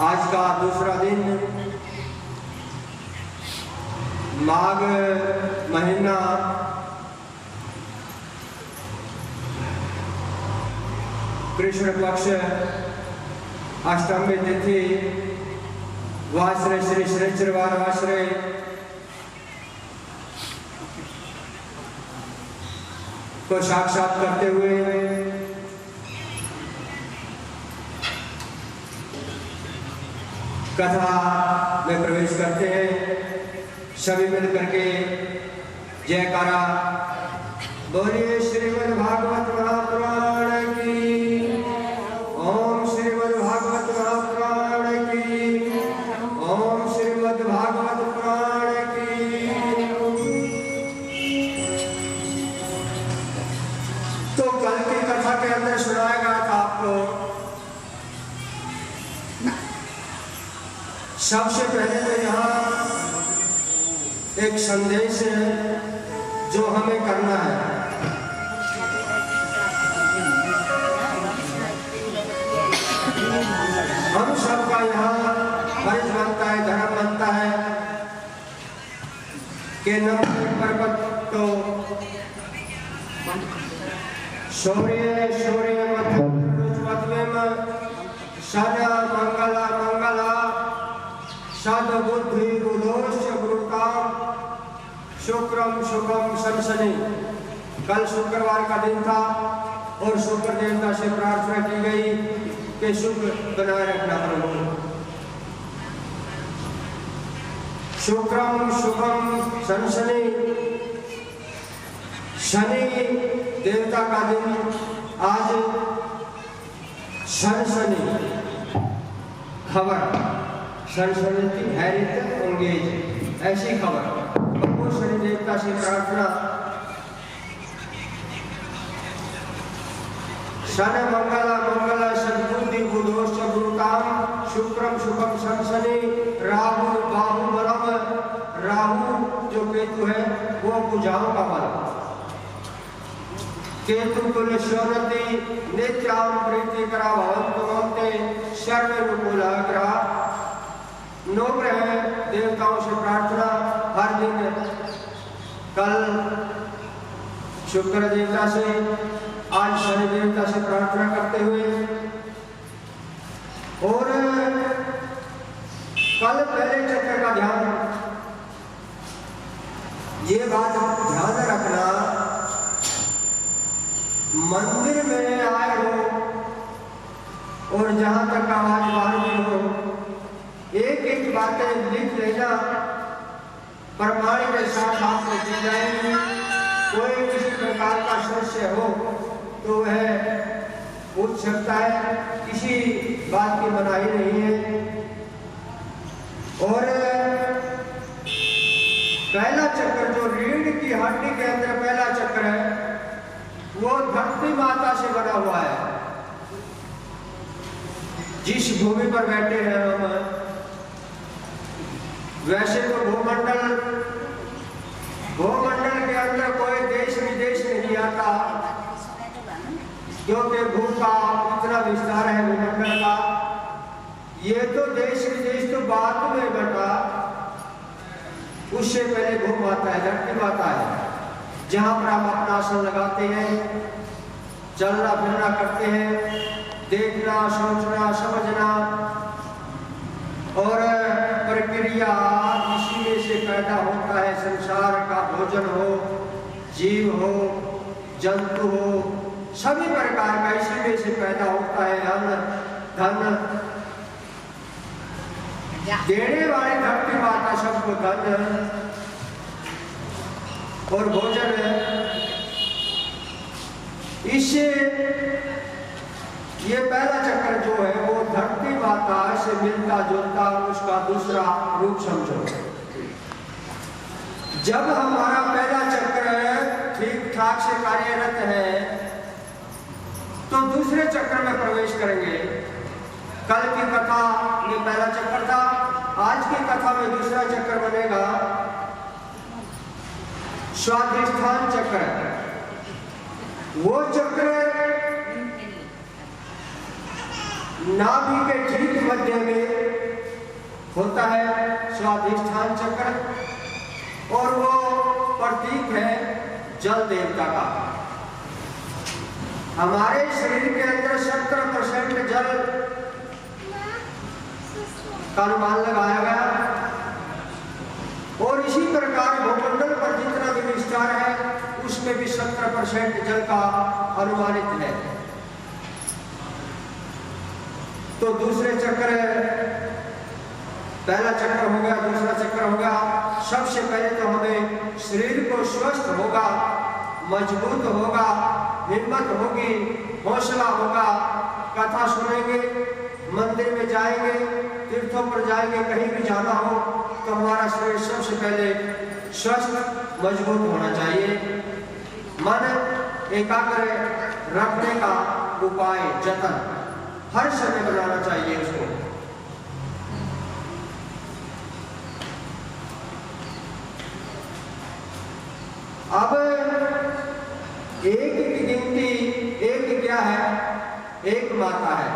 आज का दूसरा दिन माघ महीना कृष्ण पक्ष अष्टमी तिथि वासरे श्री श्रीचरवार वासरे को साक्षात करते हुए कथा में प्रवेश करते हैं। सभी मिल करके जयकारा बोलिए श्रीमद् भागवत महापुराण की। ओम श्रीमद् भागवत महापुराण की। ओम श्रीमद् भागवत पुराण की। तो कल की कथा के अंदर सुनाया गया था आपको। सबसे पहले तो यहाँ एक संदेश है जो हमें करना है। हम सबका यहाँ फर्ज बनता है, धर्म बनता है कि नमः पर्वत तो शौर्य शौर्य सदा मंगला मंगला सद बुद्धि बुधोश्च गुरुताम शुक्रम शुभम शमशनि। कल शुक्रवार का दिन था और शुक्र देवता से प्रार्थना की गई कि शुक्र बनाए रखना प्रभु। शुक्रम शुभम शमशनि, शनि देवता का दिन आज। शनि खबर सरस्वती हैरित एंगेज ऐसी खबर। भगवान शनि देवता से प्रार्थना। शन मंगला मंगला सद्बुद्धि बुधोश्च गुरुताम शुक्रम शुभम शनि। राहु बाहु बलम, राहु जो केतु है वो भुजाओं का बल। केतु कुल शौरति नित्याम प्रीति करा भवन्तु भवन्ते सर्वनुकूला ग्रह। नौग्रह देवताओं से प्रार्थना हर दिन। कल शुक्र देवता से, आज शनि देवता से प्रार्थना करते हुए और कल पहले चक्र का ध्यान, ये बात ध्यान रखना, मंदिर में आए हो और जहां तक आवाज बाहर हो, एक एक बातें लिख लेना, प्रमाण के साथ आपको दी जाएंगी। कोई किसी प्रकार का संशय हो तो वह पूछ सकता है, किसी बात की मनाही नहीं है। और पहला चक्र जो रीढ़ की हड्डी के अंदर पहला चक्र है वो धरती माता से बना हुआ है। जिस भूमि पर बैठे हैं हम, वैसे तो भूमंडल के अंदर कोई देश विदेश नहीं आता, क्योंकि भू का इतना विस्तार है भूमंडल का। ये तो देश विदेश तो बाद में बटा, उससे पहले भू माता है, धरती माता है, जहां पर हम अपना आसन लगाते हैं, चलना फिरना करते हैं, देखना सोचना समझना और प्रक्रिया इसी में से पैदा होता है। संसार का भोजन हो, जीव हो, जंतु हो, सभी प्रकार का इसी में से पैदा होता है। अन्न धन देने वाली धरती माता सबको धन और भोजन है। इससे ये पहला चक्र जो है वो धरती माता से मिलता जुलता उसका दूसरा रूप समझो। जब हमारा पहला चक्र ठीक ठाक से कार्यरत है तो दूसरे चक्र में प्रवेश करेंगे। कल की कथा में पहला चक्र था, आज की कथा में दूसरा चक्र बनेगा स्वाधिष्ठान चक्र। वो चक्र नाभि के ठीक मध्य में होता है स्वाधिष्ठान चक्र, और वो प्रतीक है जल देवता का। हमारे शरीर के अंदर 70% जल का अनुमान लगाया गया, और इसी प्रकार भूमंडल पर जितना भी विस्तार है उसमें भी 70% जल का अनुमानित है। तो दूसरे चक्र, पहला चक्र हो गया, दूसरा चक्र हो गया। सबसे पहले तो हमें शरीर को स्वस्थ होगा, मजबूत होगा, हिम्मत होगी, हौसला होगा, कथा सुनेंगे, मंदिर में जाएंगे, तीर्थों पर जाएंगे, कहीं भी जाना हो तो हमारा शरीर सबसे पहले स्वस्थ मजबूत होना चाहिए। मन एकाग्र रखने का उपाय, जतन हर समय बनाना चाहिए उसको। अब एक की गिनती, एक क्या है? एक माता है,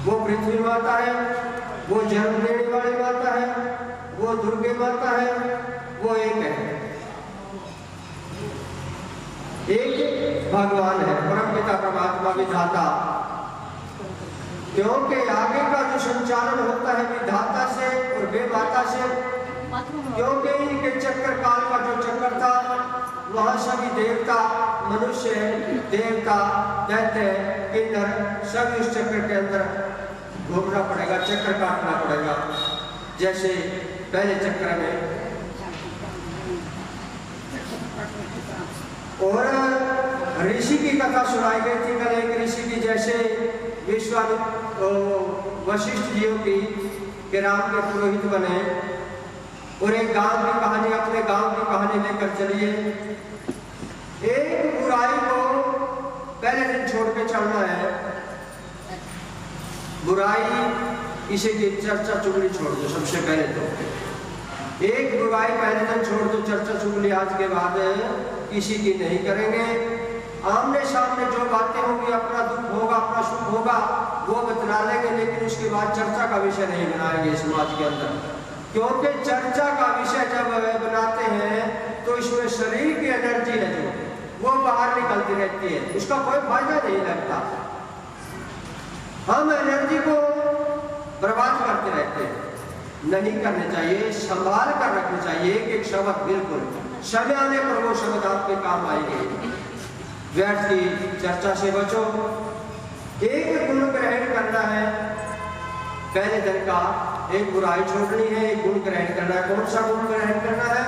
वो पृथ्वी माता है, वो जन्म देने वाली माता है, वो दुर्गे माता है, वो एक है, एक भगवान है, परमपिता परमात्मा विधाता। क्योंकि आगे का जो संचालन होता है विधाता से और वे माता से, क्योंकि इनके चक्र काल का जो चक्र था वहां सभी देवता, मनुष्य, देवता, दैत्य, किन्नर सभी उस चक्र के अंदर घूमना पड़ेगा, चक्कर काटना पड़ेगा। जैसे पहले चक्र में और ऋषि की कथा सुनाई गई थी कल, एक ऋषि की, जैसे वशिष्ठ जीव की कि राम के पुरोहित बने, और एक गांव की कहानी, अपने गांव की कहानी लेकर चलिए। एक बुराई को पहले दिन छोड़ के चलना है, बुराई इसी की चर्चा चुगली छोड़ दो। सबसे पहले तो एक बुराई पहले दिन छोड़ दो, चर्चा चुगली आज के बाद किसी की नहीं करेंगे। आमने सामने जो बातें होंगी, अपना दुख होगा, अपना सुख होगा, वो बतला लेंगे, लेकिन उसके बाद चर्चा का विषय नहीं बनाएंगे समाज के अंदर। क्योंकि चर्चा का विषय जब बनाते हैं तो इसमें शरीर की एनर्जी है जो वो बाहर निकलती रहती है, उसका कोई फायदा नहीं लगता। हम एनर्जी को बर्बाद करते रहते हैं, नहीं करने चाहिए, संभाल कर रखनी चाहिए। एक एक शब्द बिल्कुल समय आने पर वो शब्द आपके काम आएंगे। व्यर्थ की चर्चा से बचो। एक गुण ग्रहण करना है पहले दिन का, एक बुराई छोड़नी है, एक गुण ग्रहण करना है। कौन सा गुण ग्रहण करना है?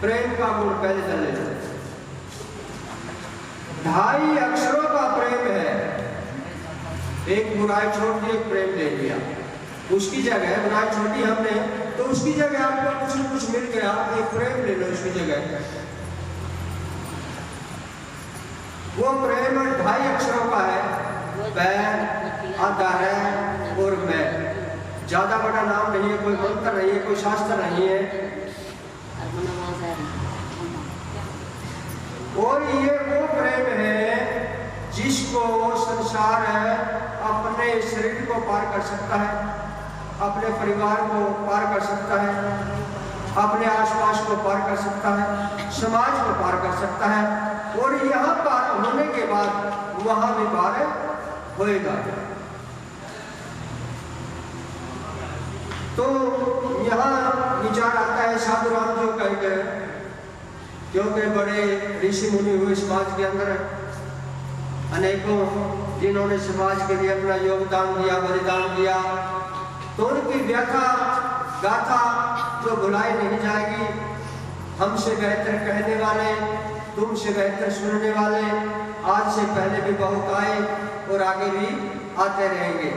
प्रेम का गुण पहले दिन ले लो। 2.5 अक्षरों का प्रेम है। एक बुराई छोड़ दी, एक प्रेम ले लिया। उसकी जगह बुराई छोड़ी हमने, तो उसकी जगह आपको कुछ न कुछ मिल गया, एक प्रेम ले लो उसकी जगह। वो प्रेम 2.5 अक्षरों का है, पैर, आधा है और मैं। ज्यादा बड़ा नाम नहीं है, कोई मंत्र नहीं है, कोई शास्त्र नहीं है। और ये वो प्रेम है जिसको संसार अपने शरीर को पार कर सकता है, अपने परिवार को पार कर सकता है, अपने आसपास को पार कर सकता है, समाज को पार कर सकता है, और यहाँ पार होने के बाद वहां भी पार होएगा। तो यहाँ विचार आता है साधु राम जो कह गए, क्योंकि बड़े ऋषि मुनि हुए समाज के अंदर, अनेकों जिन्होंने समाज के लिए अपना योगदान दिया, बलिदान दिया, तो उनकी व्यथा गाथा जो भुलाई नहीं जाएगी। हमसे बेहतर कहने वाले, तुमसे बेहतर सुनने वाले आज से पहले भी बहुत आए और आगे भी आते रहेंगे।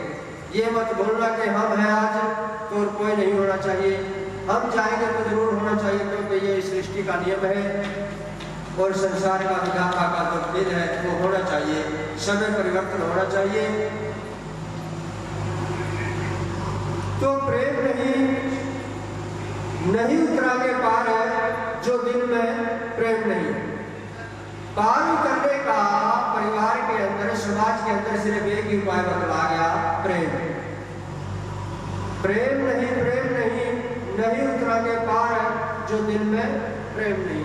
ये मत बोलना कि हम हैं आज तो और कोई नहीं होना चाहिए। हम चाहेंगे तो जरूर होना चाहिए, क्योंकि ये सृष्टि का नियम है और संसार का विधाता का जो दिल है वो होना चाहिए, समय परिवर्तन होना चाहिए। तो प्रेम नहीं उतरागे पार है जो दिल में प्रेम नहीं। पार उतरने का परिवार के अंदर, समाज के अंदर सिर्फ एक ही उपाय बतला गया, प्रेम। प्रेम नहीं, प्रेम नहीं, नहीं उतरांगे पार जो दिल में प्रेम नहीं।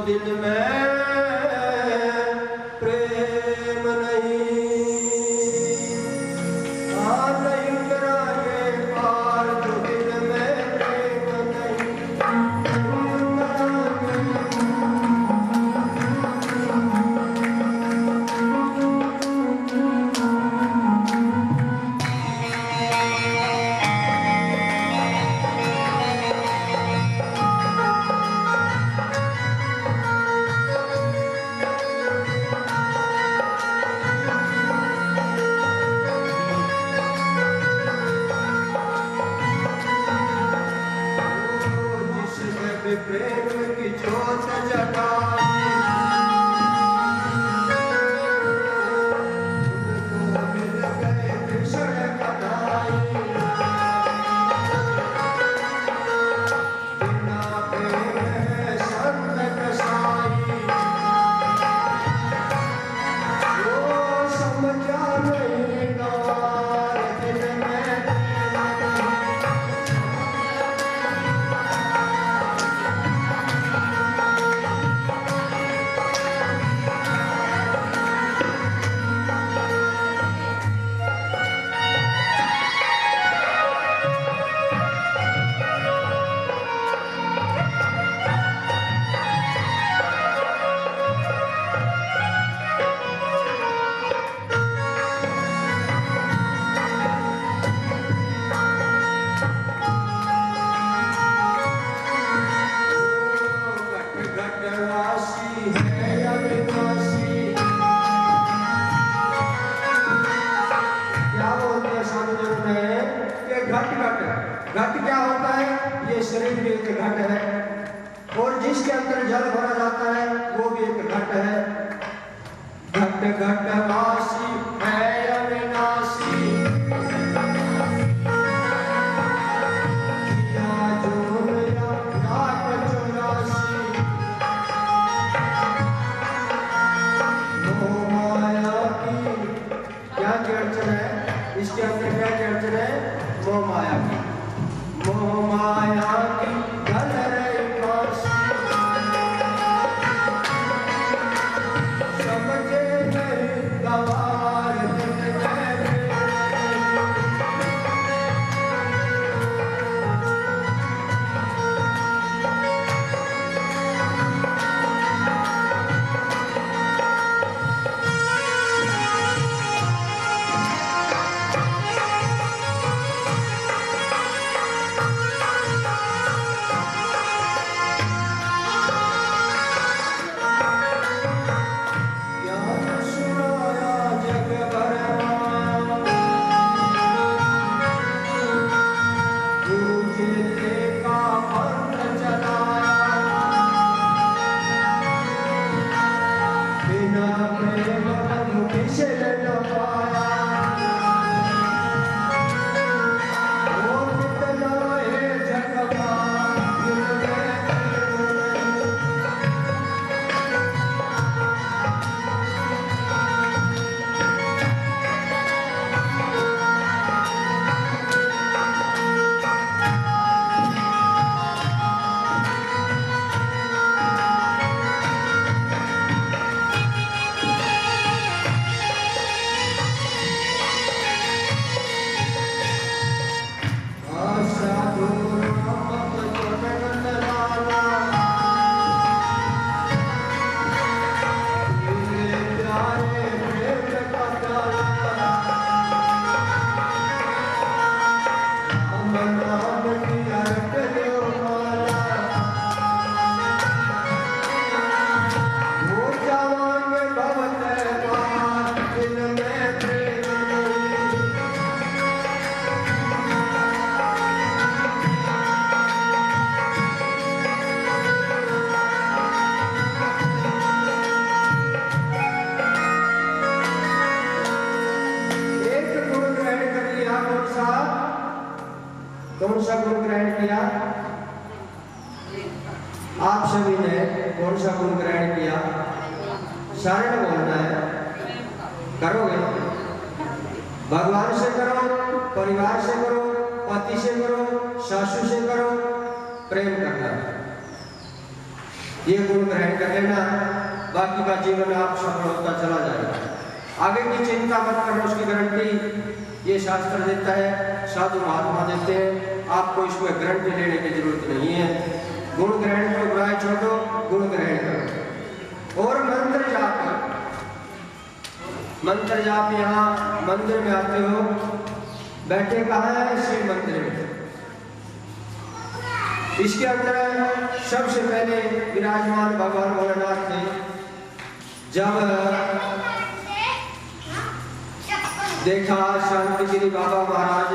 दिल में प्रेम नहीं, नहीं उतरांगे पार जो दिल में प्रेम नहीं। प्रेम की जोत जगाई, उनको मिल गए कृष्ण कन्हैया। बिना प्रेम संत कसाई, वो समझा नहीं गवार दिल में। घट क्या होता है? ये शरीर भी एक घट है, और जिसके अंदर जल भरा जाता है वो भी एक घट है। घट घट वासी है अविनाशी, किया जो मेरा नाट 84। मोह माया की क्या अड़चन है? इसके अंदर क्या अड़चन है? मोह माया की, मोह माया की गल रही फांसी। समझे नहीं गवार दिल में। कौन सा गुण ग्रहण किया? सारे ने बोलना है। करोगे? भगवान से करो, परिवार से करो, पति से करो, सासू से करो, प्रेम करना, ये गुण ग्रहण कर लेना, बाकी का जीवन आप सफल होता चला जाएगा। आगे की चिंता मत करना, उसकी गारंटी ये शास्त्र देता है, साधु महात्मा देते हैं, आपको इसमें गारंटी लेने की जरूरत नहीं है। गुण ग्रहण को बुराई छोड़ो, गुण ग्रहण करो। और मंत्र जाप, मंत्र जाप यहाँ मंदिर में आते हो, बैठे कहाँ है? शिव मंदिर में। इसके अंदर सबसे पहले विराजमान भगवान भोलेनाथ थे। जब देखा शांतिगिरी बाबा महाराज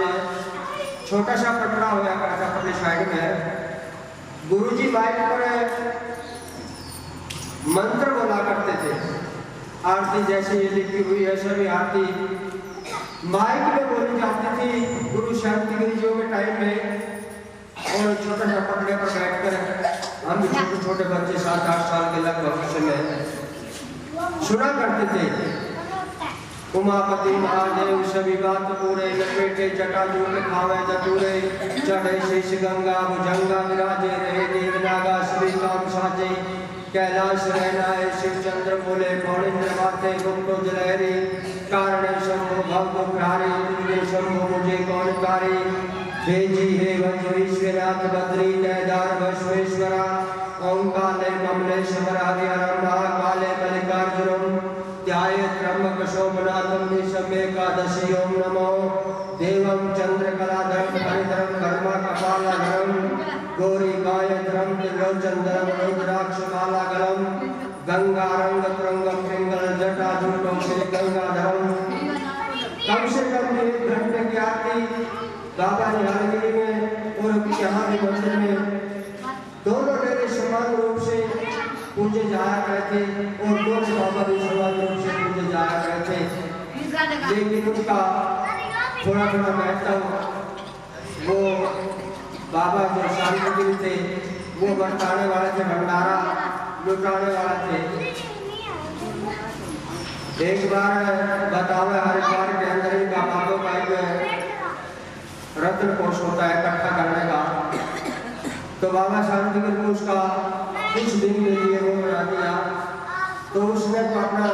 छोटा सा कटरा होया करता अपने साइड में, गुरुजी माइक पर मंत्र बोला करते थे। आरती जैसे ये लिखी हुई है सभी आरती माइक में बोली जाती थी गुरु शांतिगिरी जी के टाइम में। और छोटा सा पटड़े पर बैठकर हम छोटे छोटे बच्चे 7-8 साल के लगभग समय सुना करते थे। उमापति महादेव सभी बात पूरे, लपेटे जटाजूट खावे जतूरे, चढ़े शीश गंगा भुजंगा विराजे रहे देवनागा सभी काम साजे, कैलाश रहना है शिव चंद्र बोले भौलेन्द्र माते गुप्तो जलहरी, कारण शंभो भव प्यारे तुझे शंभो मुझे कौन कारी, भेजी हे वज्रेश्वराथ बद्री केदार वश्वेश्वरा, ओंकाले कमलेश्वर हरिहरंभा काले मल्लिकार्जुनम, ध्याये त्र्यंबक शोभनाथम निशम्य एकादशी ओम नमो, देवं चंद्रकलाधरम हरिधरम कर्मा कपालधरम, गौरीकायधरम त्रिलोचनधरम रुद्राक्षमालागलम, गंगारंग तुरंगम पिंगल जटाजूटम श्री गंगाधरम। कम से कम 1 घंटे की आरती बाबा निहालगिरी में और यहाँ भी मंदिर में दोनों डेरे समान रूप से पूजे जाया करते और दोनों बाबा भी समान रूप से पूजे जाया करते। लेकिन उनका थोड़ा थोड़ा महत्व, वो बाबा जो शांतिगिरी थे वो बरताने वाले थे, भंडारा लुटाने वाले थे। एक बार बतावे हरिद्वार के अंदर इनका बाबा भाई रत्न कोष होता है इकट्ठा करने का, तो बाबा शांतिगिरी को उसका कुछ दिन के लिए वो बना दिया। तो उसने तो अपना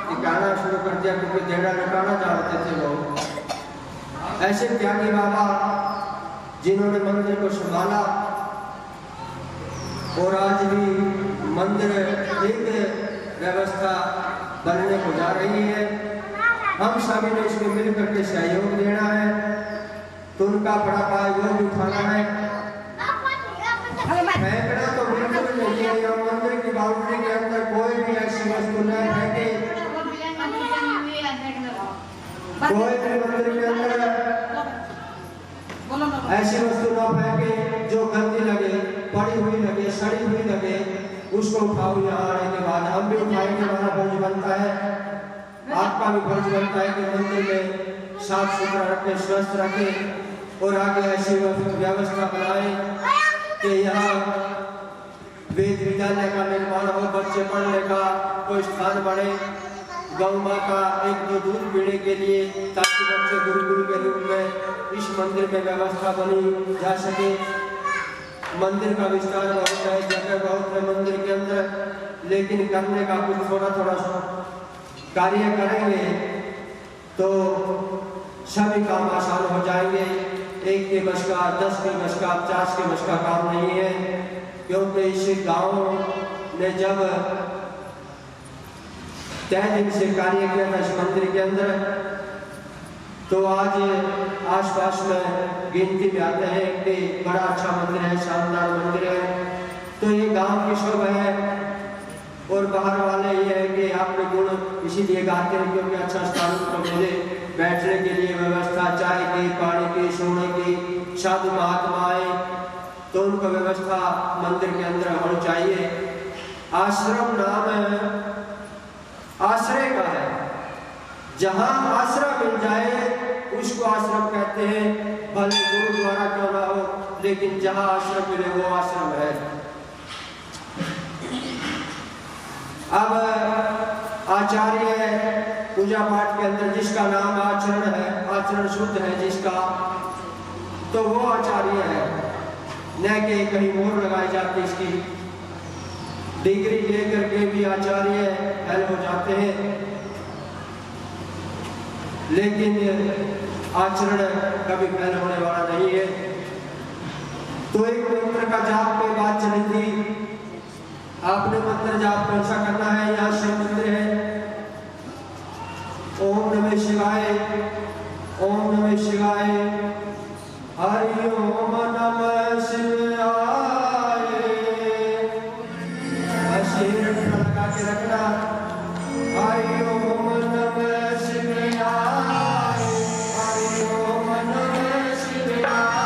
टिकाना शुरू कर दिया क्योंकि देना लुटाना चाहते थे लोग। ऐसे त्यागी बाबा जिन्होंने मंदिर को संभाला और आज भी मंदिर एक व्यवस्था बनने को जा रही है। हम सभी ने इसमें मिलकर के सहयोग देना है, तो उनका बड़ा पाय वो उठाना है। फेंकना तो बिल्कुल नहीं है, या मंदिर की बाउंड्री के अंदर कोई भी ऐसी वस्तु न फेंके, कोई भी मंदिर के अंदर ऐसी वस्तु न फेंके जो गंदी लगे, पड़ी हुई लगे, सड़ी हुई लगे, उसको उठाओ। यहाँ आने के बाद हम भी उठाएंगे, हमारा फर्ज बनता है, आपका भी फर्ज बनता है कि मंदिर में साफ सुथरा रखें, स्वस्थ रखें और आगे ऐसी व्यवस्था बनाएं कि यहाँ वेद विद्यालय का निर्माण हो, बच्चे पढ़ने का कोई स्थान बने, गौ माँ का 1-2 दूध पीने के लिए, ताकि बच्चे गुरुकुल के रूप में इस मंदिर में व्यवस्था बनी जा सके। मंदिर का विस्तार बहुत है, जगह बहुत है मंदिर के अंदर, लेकिन करने का कुछ थोड़ा थोड़ा कार्य करेंगे तो सभी काम आसान हो जाएंगे। 1 के बस का, 10 के बस का, 50 के बस का काम नहीं है, क्योंकि इस गांव ने जब तय दिन से कार्य किया था इस मंदिर के अंदर, तो आज आसपास में गिनती में आते हैं कि बड़ा अच्छा मंदिर है, शानदार मंदिर है। तो ये गांव की शोभा है और बाहर वाले ये है कि आपने गुण इसीलिए गाते हैं क्योंकि अच्छा स्थान को मिले, बैठने के लिए व्यवस्था, चाय की, पानी की, सोने की, साधु महात्मा आए तो उनको व्यवस्था मंदिर के अंदर होनी चाहिए। आश्रम नाम आश्रय का है, जहाँ आश्रय मिल जाए उसको आश्रम कहते हैं, भले गुरुद्वारा क्यों ना हो, लेकिन जहाँ आश्रम मिले वो आश्रम है। अब आचार्य पूजा पाठ के अंदर जिसका नाम आचरण है, आचरण शुद्ध है जिसका, तो वो आचार्य है, न कि कहीं मोहर लगाई जाती इसकी। डिग्री लेकर के भी आचार्य फेल हो जाते हैं, लेकिन आचरण कभी फेल होने वाला नहीं है। तो एक मंत्र का जाप पे बात चली थी, आपने मंत्र जाप कौन सा करना है? यहाँ शिव मंदिर है, ओम नमः शिवाय, ओम नमः शिवाय, हरि ओम नमः शिवाय। सिर लगा के रखना, हरि ओम नमः शिवाय, हरि ओम नमः शिवाय।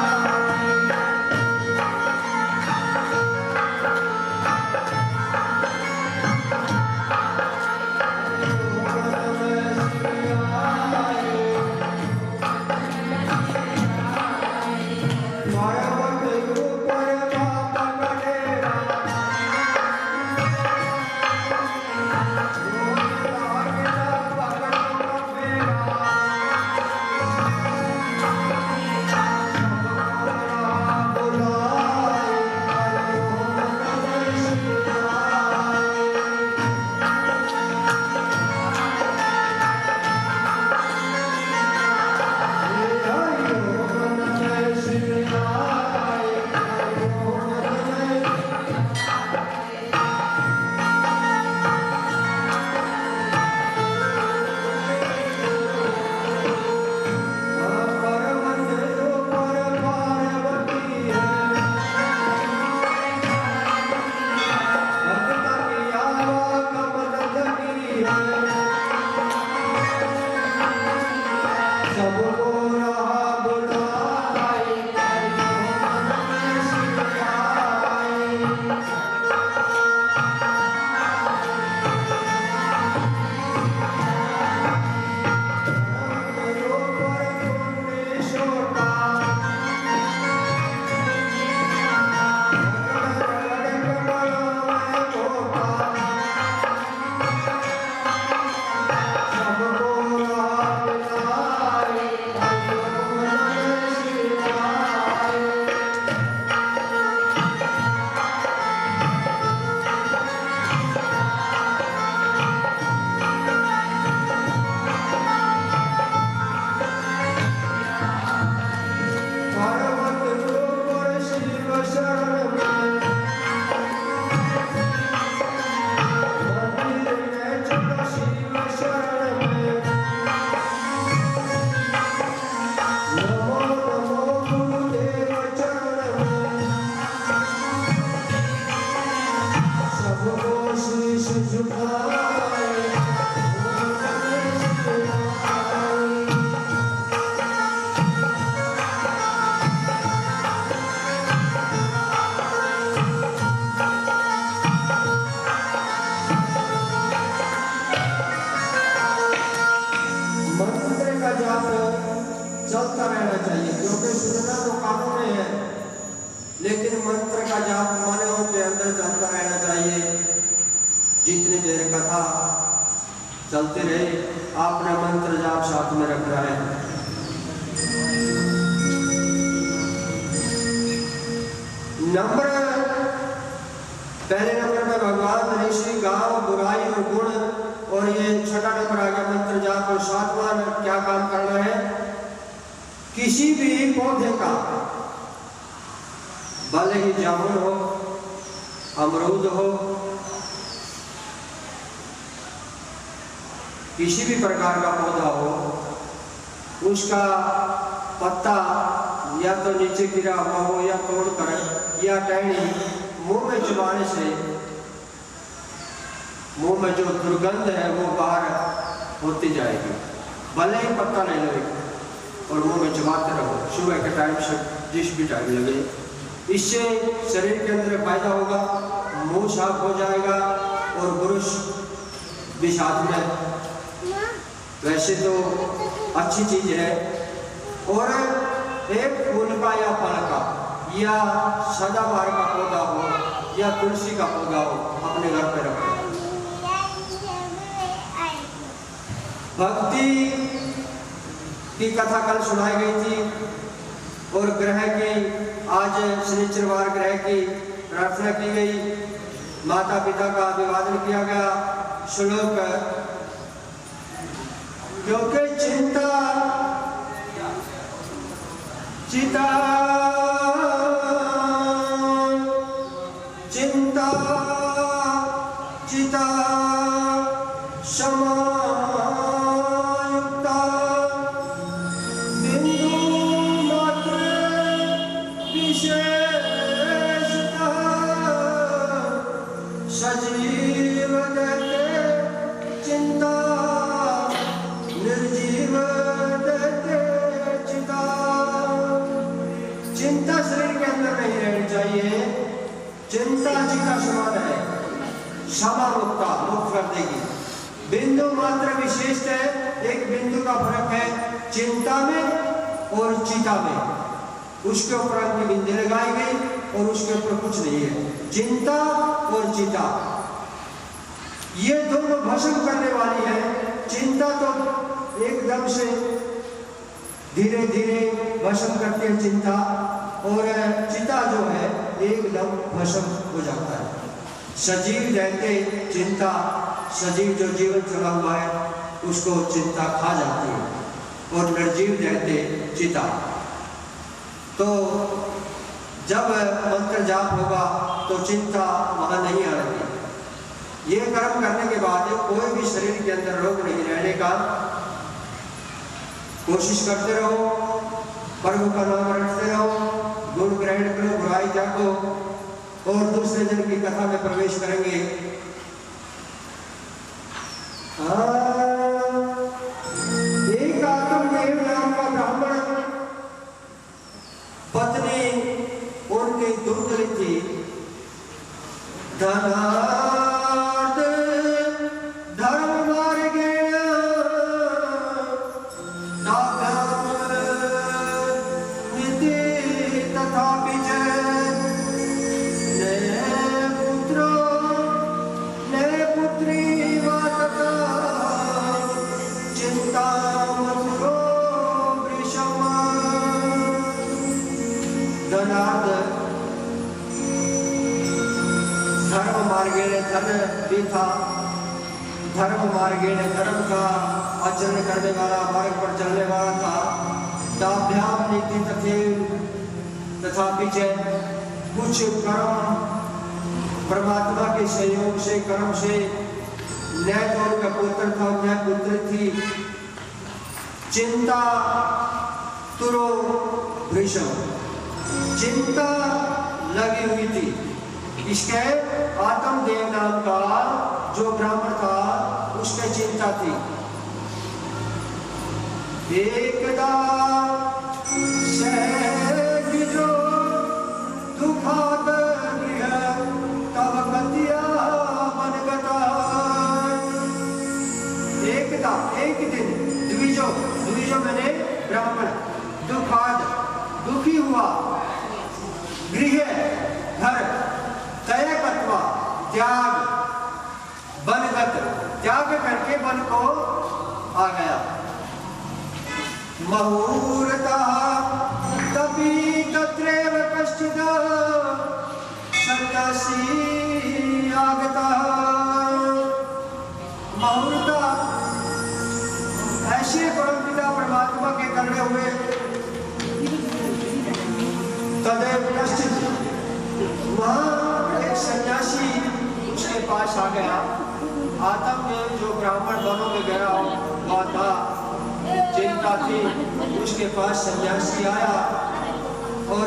चलता रहना चाहिए, क्योंकि सुनना तो कानों में है, लेकिन मंत्र का जाप मनों के अंदर चलता रहना चाहिए। जितनी देर कथा चलते रहे, आपने मंत्र जाप साथ में रखना है। पहले नंबर में भगवान, ऋषि, गांव, बुराई और गुण, और ये छठा नंबर आ गया मंत्र जाप। और सातवां क्या काम करना है? किसी भी पौधे का, भले ही जामुन हो, अमरूद हो, किसी भी प्रकार का पौधा हो, उसका पत्ता या तो नीचे गिरा हुआ हो या तोड़कर या टहनी मुंह में चबाने से मुंह में जो दुर्गंध है वो बाहर होती जाएगी। भले ही पत्ता नहीं लगेगा और मुंह में चबाते रहो सुबह के टाइम से जिस भी टाइम लगे। इससे शरीर के अंदर फायदा होगा, मुंह साफ हो जाएगा और ब्रश भी साथ में। वैसे तो अच्छी चीज है। और एक फूल का या फल का या सदाबहार का पौधा हो या तुलसी का पौधा हो अपने घर पे रखो। भक्ति की कथा कल सुनाई गई थी और ग्रह की आज शनिचरवार ग्रह की प्रार्थना की गई, माता पिता का अभिवादन किया गया। श्लोक क्योंकि चिंता चिता चिंता चिता समायुक्ता बिंदु मात्र विशेषता सजीव देते चिंता निर्जीव देते चिता। चिंता शरीर के अंदर नहीं रहनी चाहिए। चिंता जी का समान है, क्षमा मुक्ता मुक्त कर देगी। बिंदु मात्र विशेष है, एक बिंदु का फर्क है चिंता में और चिता में। उसके ऊपर अंक बिंदु लगाई गई और उसके ऊपर कुछ नहीं है। चिंता और चिता ये दोनों भस्म करने वाली है। चिंता तो एकदम से धीरे धीरे भस्म करती है चिंता, और चिता जो है एकदम भस्म हो जाता है। सजीव रहते चिंता, सजीव जो जीवन चला हुआ है उसको चिंता खा जाती है, और निर्जीव रहते चिता। तो जब मंत्र जाप होगा तो चिंता वहां नहीं आएगी। ये कर्म करने के बाद कोई भी शरीर के अंदर रोग नहीं रहने का कोशिश करते रहो, प्रभु का नाम रटते रहो, गुण ग्रहण करो, बुराई त्यागो, और दूसरे दिन की कथा में प्रवेश करेंगे। एक आत्मदेव नाम का ब्राह्मण पत्नी उनकी दुर्दली थी। धनार्थ धर्म मार्गे नीति तथापि पुत्री वातता चिंता मथुरो वृषम। धनार्थ धर्म मार्गे धन भी था, धर्म मार्गे धर्म का आचरण करने वाला, मार्ग पर चलने वाला था। दाभ्याम नीति तथापि कुछ कर्म परमात्मा के सहयोग से, कर्म से, न्याय तो उनका पुत्र था, न्याय पुत्री थी। चिंता तुरो भीषण, चिंता लगी हुई थी। इसके आत्मदेव नाम का जो ब्राह्मण था उसके चिंता थी। एकदा जो दुखाद तब गतिया मनगता। एकदा एक दिन द्विजो, द्विजो मैंने ब्राह्मण, दुखाद दुखी हुआ, गृह घर तयकत्वा त्याग, बनगत त्याग करके वन को आ गया। मुहूर्ता तपि तत्रैव कश्चित् सन्यासी आगता। मुहूर्ता ऐसे परमपिता परमात्मा के करने हुए तदैव कश्चित्, वहाँ एक सन्यासी उसके पास आ गया। आत्मदेव जो ब्राह्मण वनों में गया हुआ था, चिंता थी, उसके पास सन्यासी आया और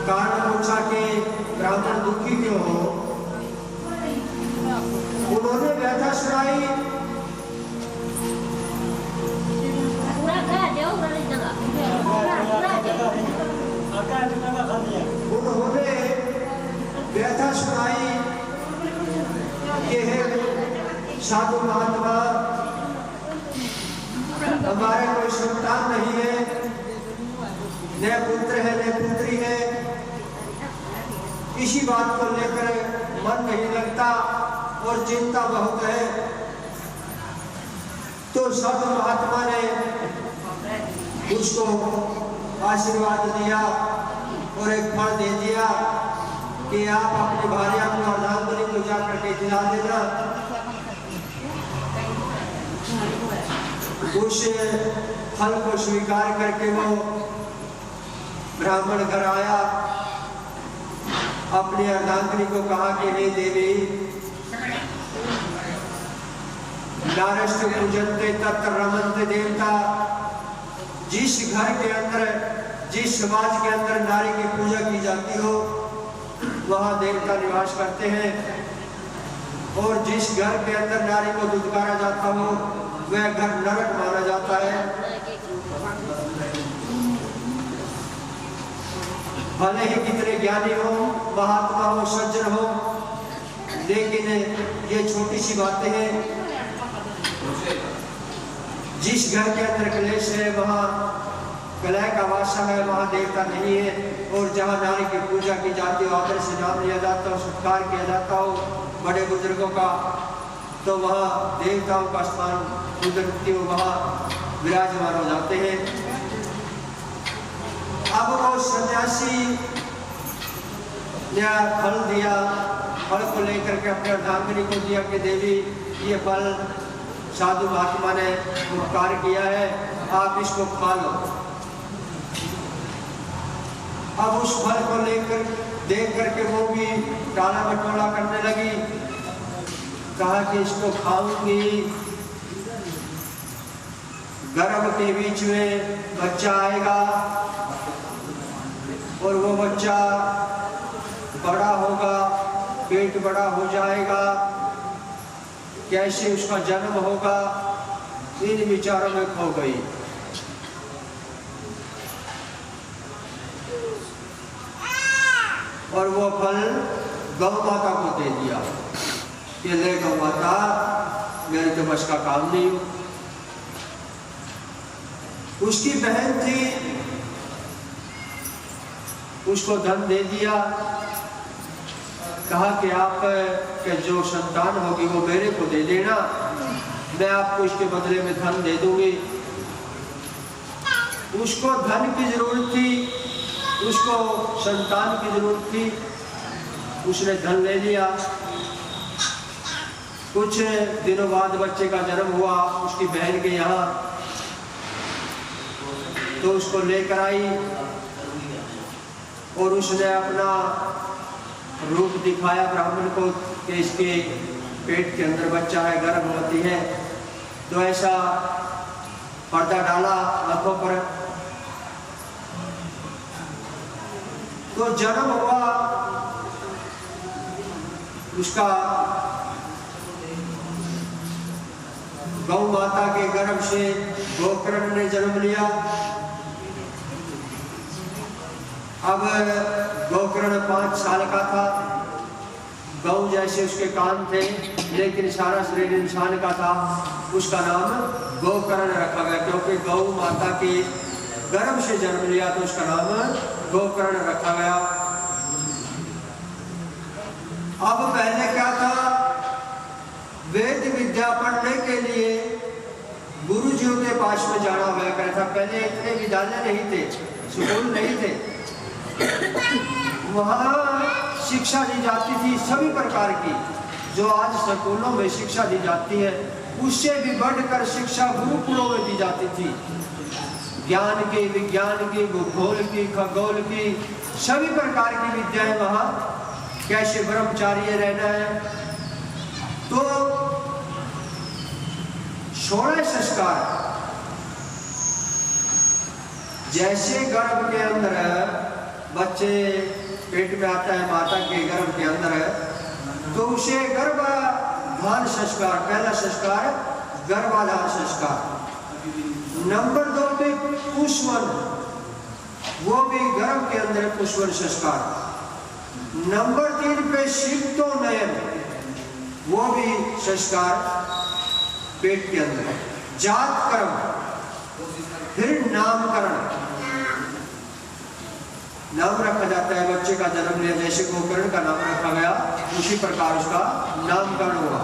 कारण पूछा कि ब्राह्मण दुखी क्यों हो। उन्होंने व्यथा सुनाई। उन्होंने व्यथा सुनाई कि साधु महात्मा, हमारे कोई संतान नहीं है, न पुत्र है न पुत्री है, इसी बात को लेकर मन नहीं लगता और चिंता बहुत है। तो साधु महात्मा ने उसको आशीर्वाद दिया और एक फल दे दिया कि आप अपनी भार्या को अर्धांगिनी को जाकर के खिला देना। उस फल को स्वीकार करके वो ब्राह्मण घर आया, अपनी अर्धांगिनी को कहा कि हे देवी, नारस्ते पूजन्ते तत्र रमन्ते देवता। जिस घर के अंदर, जिस समाज के अंदर नारी की पूजा की जाती हो वहां देवता निवास करते हैं, और जिस घर के अंदर नारी को दुत्कारा जाता हो वह घर नरक माना जाता है। भले ही कितने ज्ञानी हो, महात्मा हो, सज्जन हो, लेकिन ये छोटी सी बातें हैं। जिस घर के अंदर क्लेश है वहाँ कलह का वासा है, वहाँ देवता नहीं है। और जहाँ नारी की पूजा की जाती हो, आदर से नाम लिया जाता हो, सत्कार किया जाता हो बड़े बुजुर्गों का, तो वहाँ देवताओं का स्थान कुदरती हो, वहाँ विराजमान हो जाते हैं। अब वो सन्यासी ने फल दिया, फल को लेकर के अपने अर्धांगिनी को दिया कि देवी ये फल साधु महात्मा ने उपकार किया है, आप इसको खा लो। अब उस फल को लेकर देख करके वो भी टाला मटोला करने लगी, कहा कि इसको खाऊंगी, गर्भ के बीच में बच्चा आएगा और वो बच्चा बड़ा होगा, पेट बड़ा हो जाएगा, कैसे उसका जन्म होगा, इन विचारों में खो गई। और वो फल गौ माता को दे दिया कि ले गौ माता, मेरे तो बस का काम नहीं हो। उसकी बहन थी, उसको धन दे दिया, कहा कि आप के जो संतान होगी वो मेरे को दे देना, मैं आपको इसके बदले में धन दे दूंगी। उसको धन की जरूरत थी, उसको संतान की जरूरत थी, उसने धन ले लिया। कुछ दिनों बाद बच्चे का जन्म हुआ उसकी बहन के यहाँ, तो उसको लेकर आई और उसने अपना रूप दिखाया ब्राह्मण को कि इसके पेट के अंदर बच्चा है, गर्भवती है। तो ऐसा पर्दा डाला आंखों पर, तो जन्म हुआ उसका। गौ माता के गर्भ से गोकर्ण ने जन्म लिया। अब गोकर्ण 5 साल का था। गौ जैसे उसके कान थे, लेकिन सारा शरीर इंसान का था। उसका नाम गोकर्ण रखा गया, क्योंकि गौ माता के गर्भ से जन्म लिया, तो उसका नाम गोकर्ण रखा गया। अब पहले क्या था, वेद विद्या पढ़ने के लिए गुरुजियों के पास में जाना हुआ करता था। पहले इतने विद्यालय नहीं थे, स्कूल नहीं थे, वहाँ शिक्षा दी जाती थी सभी प्रकार की, जो आज स्कूलों में शिक्षा दी जाती है उससे भी बढ़कर शिक्षा गुरुकुलों में दी जाती थी। ज्ञान की, विज्ञान की, भूगोल की, खगोल की, सभी प्रकार की विद्याएं वहाँ, कैसे ब्रह्मचार्य रहना है। तो 16 संस्कार जैसे गर्भ के अंदर बच्चे पेट में आता है, माता के गर्भ के अंदर है, तो उसे गर्भाधान संस्कार, पहला संस्कार गर्भाधान संस्कार। नंबर 2 पे पुष्पन, वो भी गर्भ के अंदर पुष्पन संस्कार। नंबर 3 पे शिप्तोनयन, वो भी संस्कार पेट के अंदर। जात कर्म, फिर नामकरण, नाम रखा जाता है बच्चे का जन्म लिया, जैसे गोकर्ण का नाम रखा गया उसी प्रकार उसका नामकरण हुआ।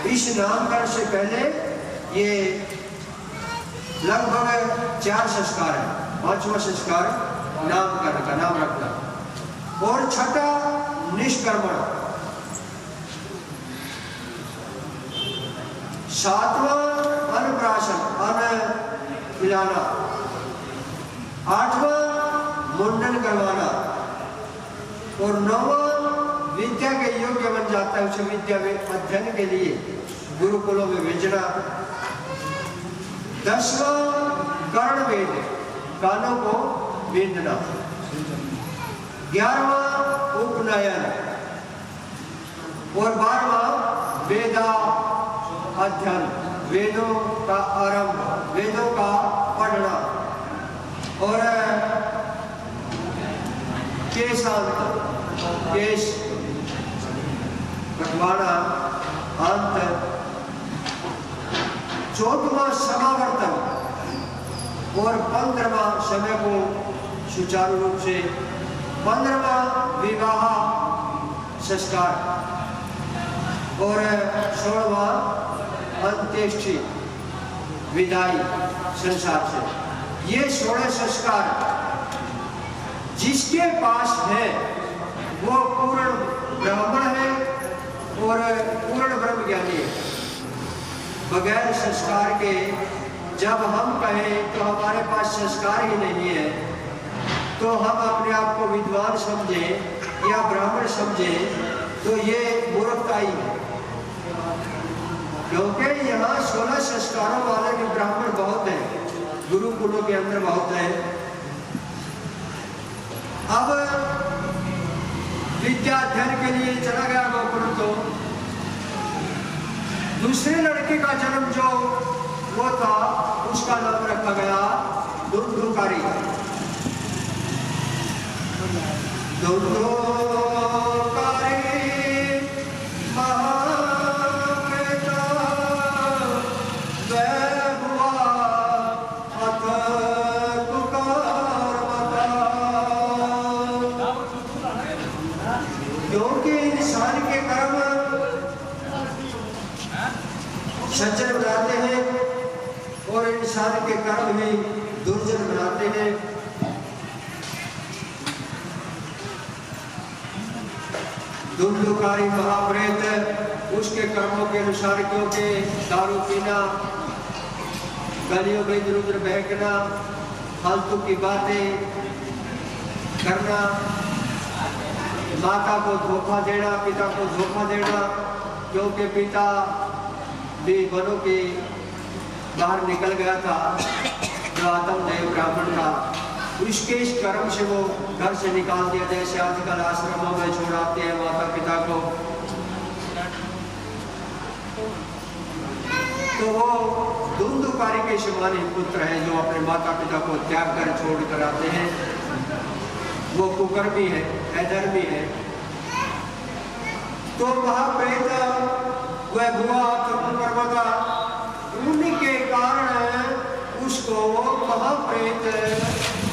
इस नामकरण से पहले ये लगभग 4 संस्कार है। 5वां संस्कार नामकरण का, नाम रखना, और छठा निष्कर्मण, 7वां अन्नप्राशन, अन्न पिलाना, 8वां मुंडन करवाना, और 9वां विद्या के योग्य बन जाता है, उसे विद्या में अध्ययन के लिए गुरुकुलों में भेजना। 10वां कर्ण वेद, कानों को बेंधना। 11वां उपनयन, और 12वां वेदा अध्ययन, वेदों का आरंभ, वेदों का पढ़ना, और केशांत, केश कटवाना, अंत। 14वां समावर्तन, और 15वां समय को सुचारू रूप से, 15वां विवाह संस्कार, और 16वां अंत्येष्टि, विदाई संसार से। ये 16 संस्कार जिसके पास है वो पूर्ण ब्राह्मण है और पूर्ण ब्रह्म ज्ञानी है। बगैर संस्कार के जब हम कहें तो हमारे पास संस्कार ही नहीं है, तो हम अपने आप को विद्वान समझें या ब्राह्मण समझें, तो ये मूर्खताई है। क्योंकि यहाँ 16 संस्कारों वाले भी ब्राह्मण बहुत हैं, गुरुकुलों के अंदर बहुत हैं। अब विद्या अध्ययन के लिए चला गया गोकुल, तो दूसरे लड़के का जन्म जो वो था, उसका नाम रखा गया धुंधुकारी। क्योंकि इंसान के कर्म सज्जन बनाते हैं और इंसान के कर्म ही दुर्जन बनाते हैं। धुंधुकारी महाप्रेत उसके कर्मों के अनुसार, क्योंकि दारू पीना, गलियों में इधर उधर बहकना, फालतू की बातें करना, माता को धोखा देना, पिता को धोखा देना, क्योंकि पिता भी वनों के बाहर निकल गया था, जो आत्मदेव ब्राह्मण था, उसके इस कर्म से वो घर से निकाल दिया। जैसे आजकल आश्रमों में छोड़ाते हैं माता पिता को, तो वो धुंधुकारी के समान ही पुत्र है जो अपने माता पिता को त्याग कर छोड़ कर आते हैं। वो कुकर्मी है, अधर्मी है। तो महाप्रेत वह भुआ कुकर्मता, उनके कारण उसको महाप्रेत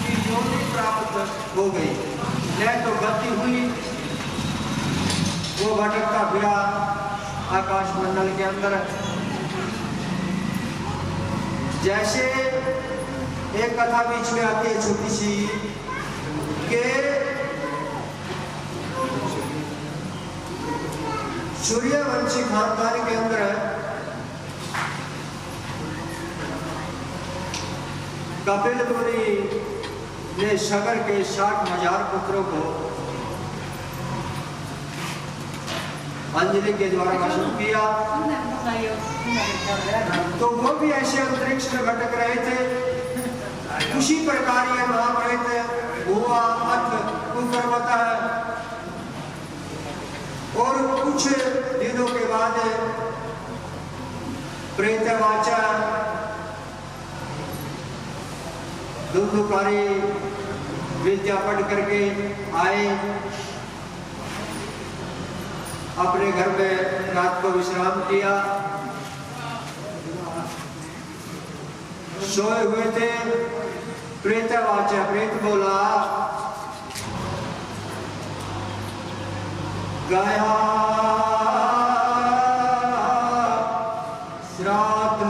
की योनि प्राप्त हो गई। न तो गति हुई, वो भटकता फिरा आकाश मंडल के अंदर। जैसे एक कथा बीच में आती है छोटी सी, के सूर्यवंशी खानदान के अंदर कपिल मुनि ने सगर के 60,000 पुत्रों को अंजलि के द्वारा वसूल किया। तो वो भी ऐसे अंतरिक्ष में भटक रहे थे। उसी प्रकार ये महाप्रेत हुआ अर्थ कुकर्मता है। और कुछ दिनों के बाद प्रेतवाचा धुंधुकारी विद्या पढ़ करके आए, अपने घर में रात को विश्राम किया। सोए हुए थे, प्रेतवाचा प्रेत बोला, गया श्राद्ध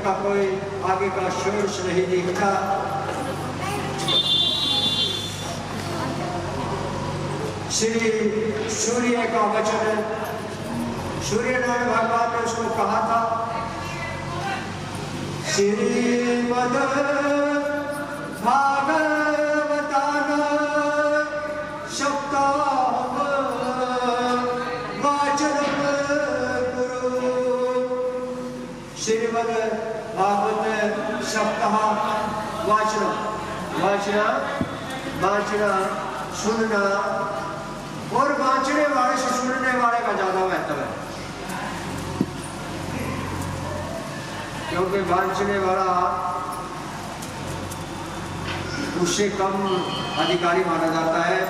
का कोई आगे का सोर्स नहीं दिखता। श्री सूर्य का वचन, सूर्य नारायण भगवान ने उसको कहा था, श्रीमद् भागवतान सप्ताह वाचनम कुरु। श्रीमद् भागवत सप्ताह वाचना सुनना, और वाचने वाले से सुनने वाले का ज्यादा महत्व है, क्योंकि वाचने वाला उससे कम अधिकारी माना जाता है।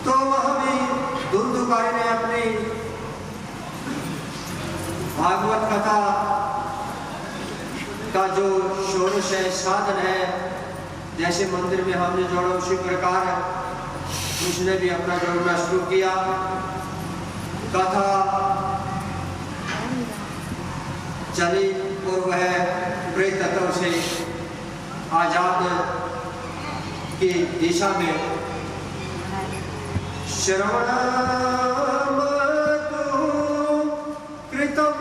तो वह भी दुर्दुकारी ने अपनी भागवत कथा का जो षोडश है, साधन है, जैसे मंदिर में हमने जोड़ा उसी प्रकार उसने भी अपना जोड़ना शुरू किया। कथा चली और वह बुरे तत्व से आजाद की दिशा में श्रवणम कृतम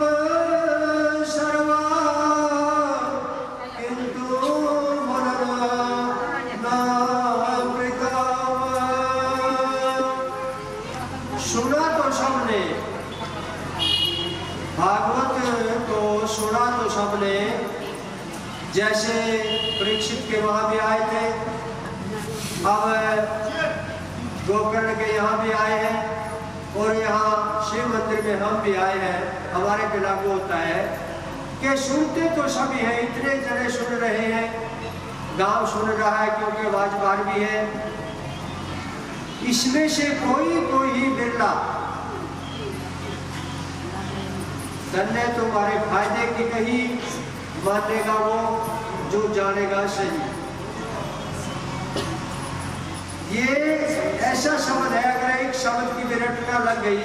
सर्वा किंतु सुना तो सबने, भागवत को सुना तो सबने, जैसे परीक्षित के वहां भी आए थे, अब गोकर्ण के यहाँ भी आए हैं, और यहाँ शिव मंदिर में हम भी आए हैं। हमारे पे लागू होता है कि सुनते तो सभी हैं, इतने जने सुन रहे हैं, गांव सुन रहा है क्योंकि आवाज बाहर भी है, इसमें से कोई बिरला धन्य तुम्हारे फायदे की नहीं मानेगा वो जो जानेगा सही। ये ऐसा शब्द है, अगर एक शब्द की विरटना लग गई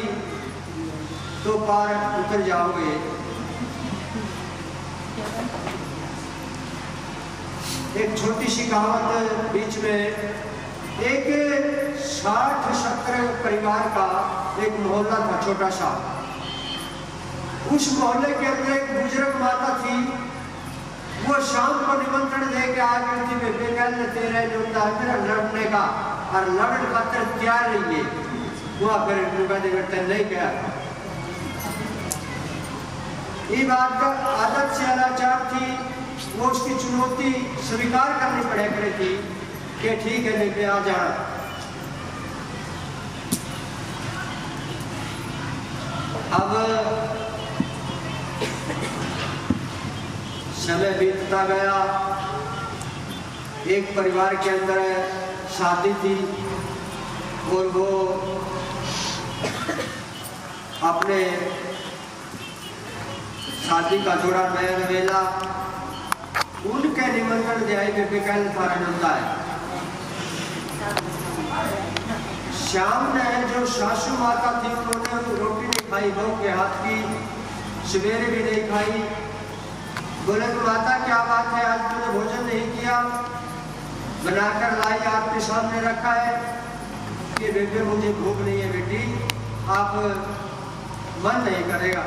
तो पार उतर जाओगे। एक छोटी सी कहावत बीच में, एक 60-70 परिवार का एक मोहल्ला था, छोटा सा। उस मोहल्ले के अंदर एक बुजुर्ग माता थी, वो शाम को निमंत्रण दे के आ गई थी, बेबे तेरे जो मेरा लड़ने का और लड़न खातर तैयार नहीं है, वो फिर नहीं गया। ये बात का आदत से अनाचार थी, वो उसकी चुनौती स्वीकार करनी पड़े करे थी कि ठीक है लेके आ जाना। अब समय बीतता गया, एक परिवार के अंदर शादी थी और वो अपने शादी का जोड़ा नया नवेला उनके निमंत्रण दिया विकल होता है। श्याम ने जो सासू माता थी उन्होंने रोटी नहीं खाई, बहू के हाथ की, सवेरे भी नहीं खाई। बोले तो माता क्या बात है, आज तूने भोजन नहीं किया? बनाकर लाई आपके सामने रखा है कि बेटे मुझे भूख नहीं है बेटी, आप मन नहीं करेगा।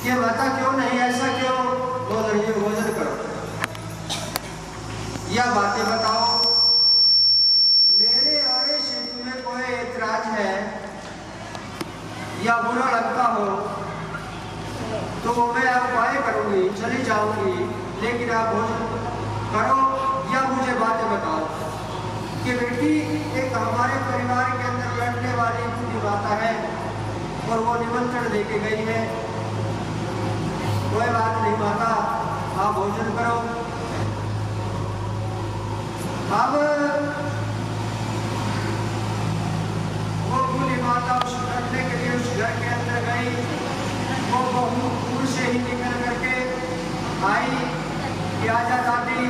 कि माता क्यों नहीं, ऐसा क्यों? बोल रही है भोजन करो, या बातें बताओ, मेरे आने से तुम्हें कोई एतराज है या बुरा लगता हो तो मैं आप उपाय करूंगी, चली जाऊंगी, लेकिन आप भोजन करो या मुझे बातें बताओ। कि बेटी एक हमारे परिवार के अंदर बैठने वाली बूढ़ी माता है और वो निमंत्रण देके गई है। कोई बात नहीं माता, आप भोजन करो। अब वो बूढ़ी माता उस बैठने के लिए उस घर के अंदर गई। वो बहू दूर से ही निकल करके आई कि आजा दादी,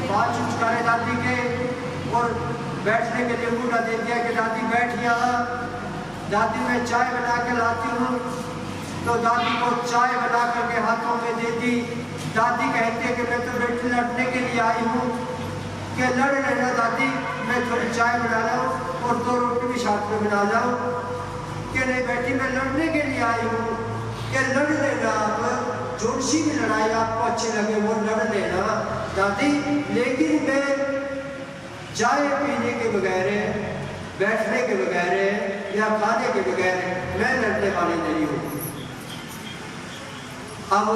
बात उचकारे दादी के, और बैठने के लिए बूढ़ा दे दिया कि दादी बैठ यहाँ, दादी मैं चाय बना के लाती हूँ। तो दादी को चाय बना करके हाथों में दे दी। दादी कहती है कि मैं तो बेटी लड़ने के लिए आई हूँ, कि लड़ लेना दादी, मैं थोड़ी चाय बना लाऊं और 2 रोटी भी साथ में बना लाऊं। कि नहीं बेटी मैं लड़ने के लिए आई हूँ, कि लड़ लेना, आप जो सी भी लड़ाई आपको अच्छी लगे वो लड़ लेना दादी, लेकिन मैं चाय पीने के बगैर, बैठने के बगैर या खाने के बगैर मैं लड़ने वाली नहीं हूँ। अब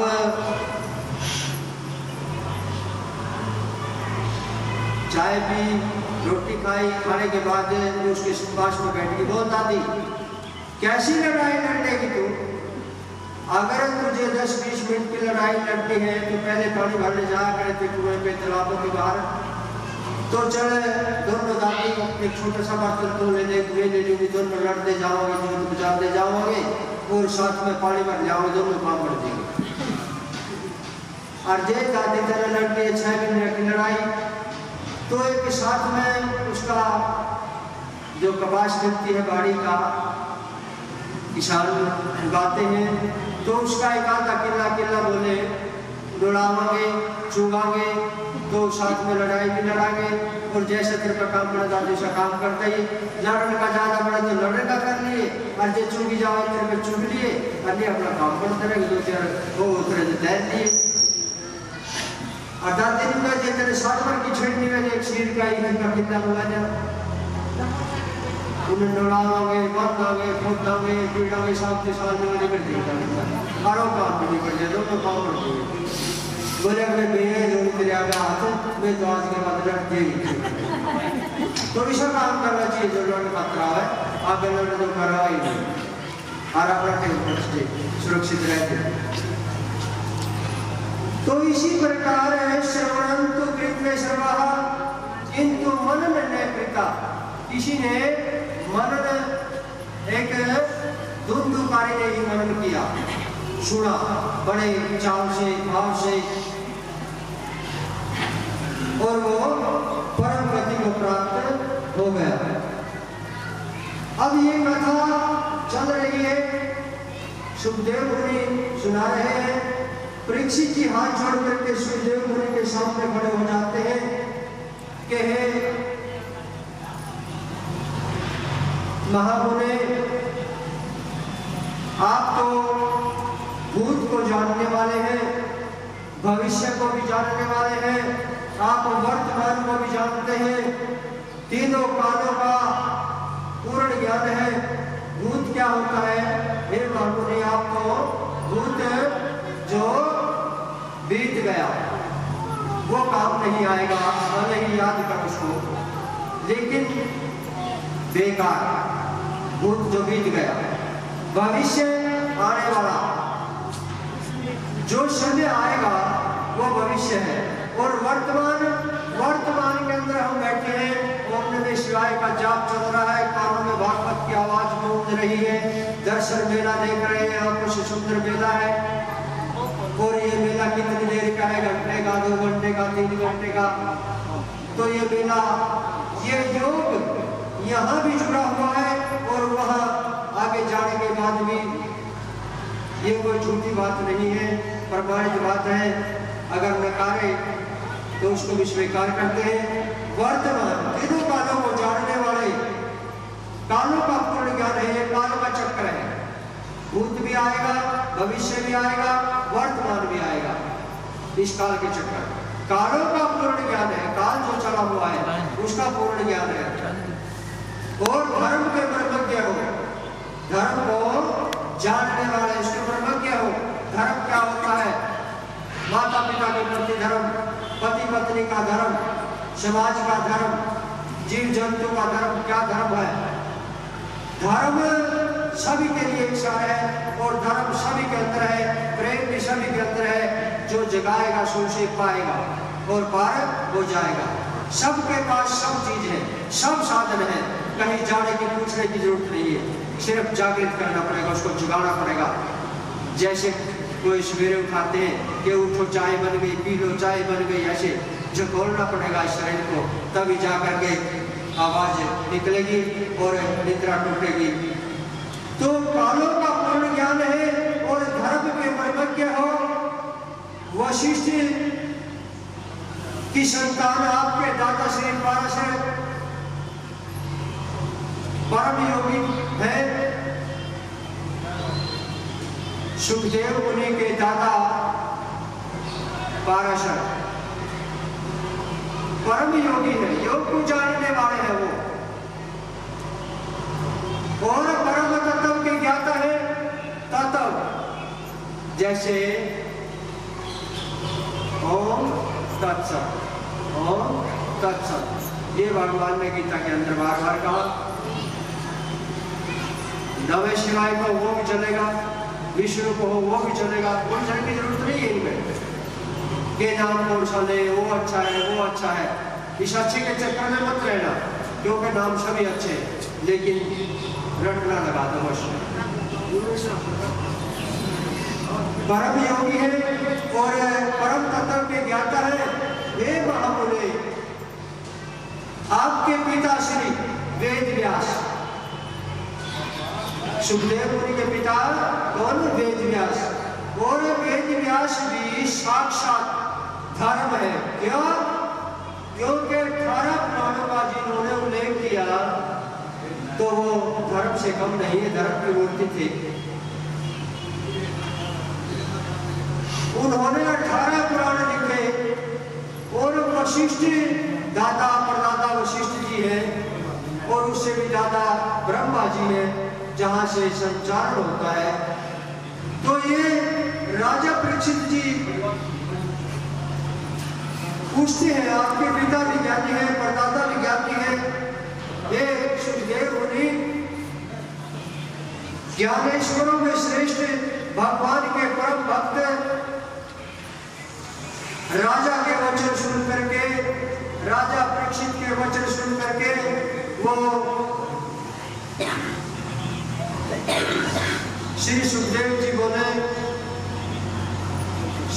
चाय पी, रोटी खाई, खाने के बाद उसके पास में बैठ गई। बोल दादी कैसी लड़ाई लड़ने की तू? अगर तुझे 10-20 मिनट की लड़ाई लड़ती है तो पहले पानी भरने जाया करे थे कुएं पे, तालाबों के बाहर। तो चल दोनों दादी एक छोटा सा बर्तन तो ले लूँगी, दोनों लड़ते जाओगे, दूध बुझाते जाओगे और साथ में पानी भर जाओगे, दोनों काम कर देंगे। और जय दादी तरह लड़ती है 6 महीने की लड़ाई, तो एक साथ में उसका जो कपास मिलती है बाड़ी का, किसान उगाते हैं, तो उसका एक आधा किला बोले दौड़ावांगे, चुगांगे, तो साथ में लड़ाई भी लड़ाएंगे। और जैसे तेरे का काम बड़ा दादी से काम करते ही, लड़ने का ज़्यादा बड़ा तो लड़ने का कर लिए, और जो चुगी जाओ तेरे में चुग लिए, अन्य अपना काम करते रहेंगे, 2-4 वो उतरे तैर लिए। और दादी ने कहा तेरे 60 पर की छेड़नी में एक शीर का ही का कितना हुआ जा, उन्हें लड़ाओगे, बांधोगे, खोदोगे, पीटोगे, साथ में निकल जाएगा, हरों काम भी निकल जाए, दोनों काम कर दोगे। बोले अगर बेहे जो तेरे आगे हाथ, मैं तो आज के बाद लड़ देगी। तो ऐसा काम करना चाहिए जो लड़ खतरा है, आगे लड़ तो करा ही नहीं, और अपना सुरक्षित रहते। तो इसी प्रकार है श्रवणंतु कृत्य सर्वः किंतु मनन न कृता। किसी ने मनन, एक धुंधुकारी ने ही मनन किया, सुना बड़े चाव से, भाव से, और वो परम गति को प्राप्त हो गया। अब ये कथा चल रही है, सुखदेव मुनि सुना रहे हैं। परीक्षित जी हाथ जोड़ करके सुखदेव मुनि के सामने खड़े हो जाते हैं कि हे महामुने, आप तो भूत को जानने वाले हैं, भविष्य को भी जानने वाले हैं, आप वर्तमान को भी जानते हैं, तीनों कालों का पूर्ण ज्ञान है। भूत क्या होता है? हे महामुने, आप तो भूत जो बीत गया वो काम नहीं आएगा, भले ही याद कर उसको, लेकिन बेकार, भूत जो बीत गया। भविष्य आने वाला जो समय आएगा वो भविष्य है, और वर्तमान के अंदर हम बैठे हैं, ओम नमः शिवाय का जाप चल रहा है, कानों में भागवत की आवाज गूंज रही है, दर्शन मेला देख रहे हैं, आंखों से सुंदर मेला है। और ये मेला कितनी देर का है? घंटे का, 2 घंटे का, 3 घंटे का। तो ये मेला, ये योग यहाँ भी जुड़ा हुआ है, और वहाँ आगे जाने के बाद भी ये कोई झूठी बात नहीं है, प्रमाणित बात है। अगर नकारे तो उसको भी स्वीकार करते हैं। वर्तमान तीनों कालों को जानने वाले, कालों का पूर्ण ज्ञान है, ये काल का चक्र है। भूत भी आएगा, भविष्य भी आएगा, वर्तमान भी आएगा, इस काल के चक्कर। कालों का पूर्ण ज्ञान है, काल जो चला हुआ है उसका पूर्ण ज्ञान है। और धर्म के ब्रह्मज्ञ हो, धर्म को जानने वाले उसके ब्रह्मज्ञ हो। धर्म क्या होता है? माता पिता के प्रति धर्म, पति पत्नी का धर्म, समाज का धर्म, जीव जंतु का धर्म। क्या धर्म है? धर्म सभी के लिए एक सा है, और धर्म सभी के अंदर है, प्रेम भी सभी के अंदर है। जो जगाएगा सो उसे पाएगा और पार हो जाएगा। सबके पास सब चीज है, सब साधन है, कहीं जाने की पूछने की जरूरत नहीं है, सिर्फ जागृत करना पड़ेगा, उसको जगाना पड़ेगा। जैसे कोई सवेरे उठाते हैं कि उठो चाय बन गई, पी लो चाय बन गई, ऐसे झकोलना पड़ेगा शरीर को, तभी जाकर के आवाज निकलेगी और निद्रा टूटेगी। तो कालों का पूर्ण ज्ञान है, और धर्म के मर्मज्ञ हो, वशिष्ठ की संतान आपके दादा श्री पाराशर परम योगी है। सुखदेव मुनि के दादा पाराशर परम योगी है, योग को जानने वाले हैं वो, और परम तत्व के ज्ञाता है तत्व, जैसे ओम तत्सत, ओम तत्सत, ये भगवान ने गीता के अंदर बार बार कहा। नमः शिवाय को वो भी चलेगा, विष्णु को हो वो भी चलेगा, कोई चलने की जरूरत नहीं है इनमें के नाम कौन सा ले, वो अच्छा है वो अच्छा है। इस अच्छे के चक्कर में मत रहना, क्योंकि नाम सभी अच्छे हैं, लेकिन रटना लगा दो बस। परम योगी है और परम तत्व के ज्ञाता है। हे महामुने, आपके पिता श्री वेद व्यास, सुखदेव मुनि के पिता कौन? वेद व्यास, और वेद व्यास भी साक्षात धर्म है। क्या? क्योंकि 18 पुराणों का जिन्होंने उल्लेख किया तो वो धर्म से कम नहीं है, धर्म की मूर्ति थी। उन्होंने 18 पुराण लिखे, और वशिष्ठ दादा परदादा वशिष्ठ जी है, और उससे भी दादा ब्रह्मा जी है, जहां से संचार होता है। तो ये राजा परीक्षित जी पूछते हैं, आपके पिता विज्ञानी है, परदादा विज्ञानी है, ये सुखदेव मुनि ज्ञानेश्वरों में श्रेष्ठ भगवान के परम भक्त, राजा के वचन सुन करके, राजा परीक्षित के वचन सुन करके वो श्री सुखदेव जी बोले,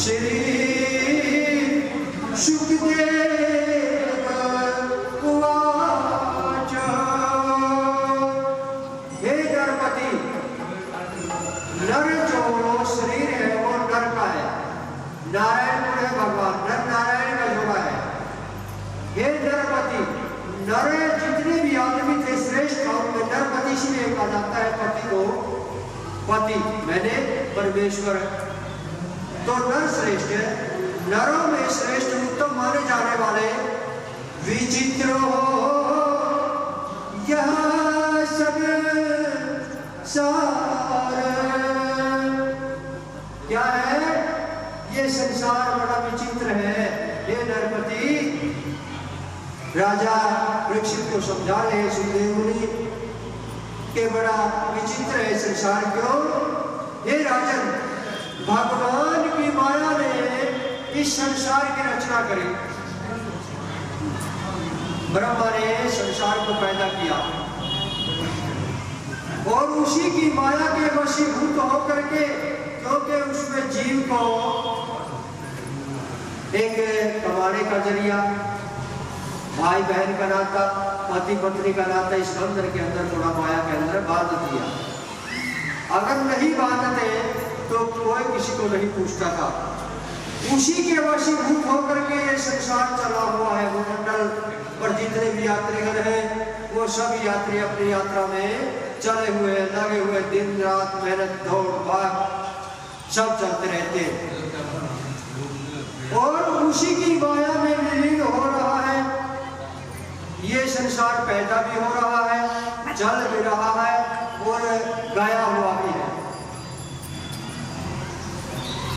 श्री सुखदेव उवाच, हे नरपति, नर जो शरीर है वो नर का है, नारायण है भगवान, नर नारायण का जोड़ा है। हे नरपति, नर जितने भी आदमी थे श्रेष्ठ, उनमें नरपति इसलिए कहा जाता है पति को, पति मैंने परमेश्वर, तो नर श्रेष्ठ है। नरों में श्रेष्ठ उत्तम माने जाने वाले विचित्र हो यह संसार, क्या है ये संसार? बड़ा विचित्र है। हे नरपति, राजा परीक्षित को समझा रहे सुखदेव मुनि के बड़ा विचित्र है संसार। क्यों? हे राजन, भगवान की माया ने इस संसार की रचना करी, ब्रह्मा ने संसार को पैदा किया, और उसी की माया के वशीभूत होकर के, क्योंकि उसमें जीव को एक कमाने का जरिया, भाई बहन का नाता, पति पत्नी का नाता, इस बंधन के अंदर थोड़ा माया के अंदर बांध दिया। अगर नहीं बांधते तो कोई किसी को नहीं पूछता था। उसी के वशीभूत होकर के ये संसार चला हुआ है। वो मंडल पर जितने भी यात्रीगण हैं, वो सब यात्री अपनी यात्रा में चले हुए, लगे हुए, दिन रात मेहनत दौड़ भाग सब चलते रहते हैं, और उसी की माया में विलीन हो रहा है। ये संसार पैदा भी हो रहा है, चल भी रहा है, और गया हुआ भी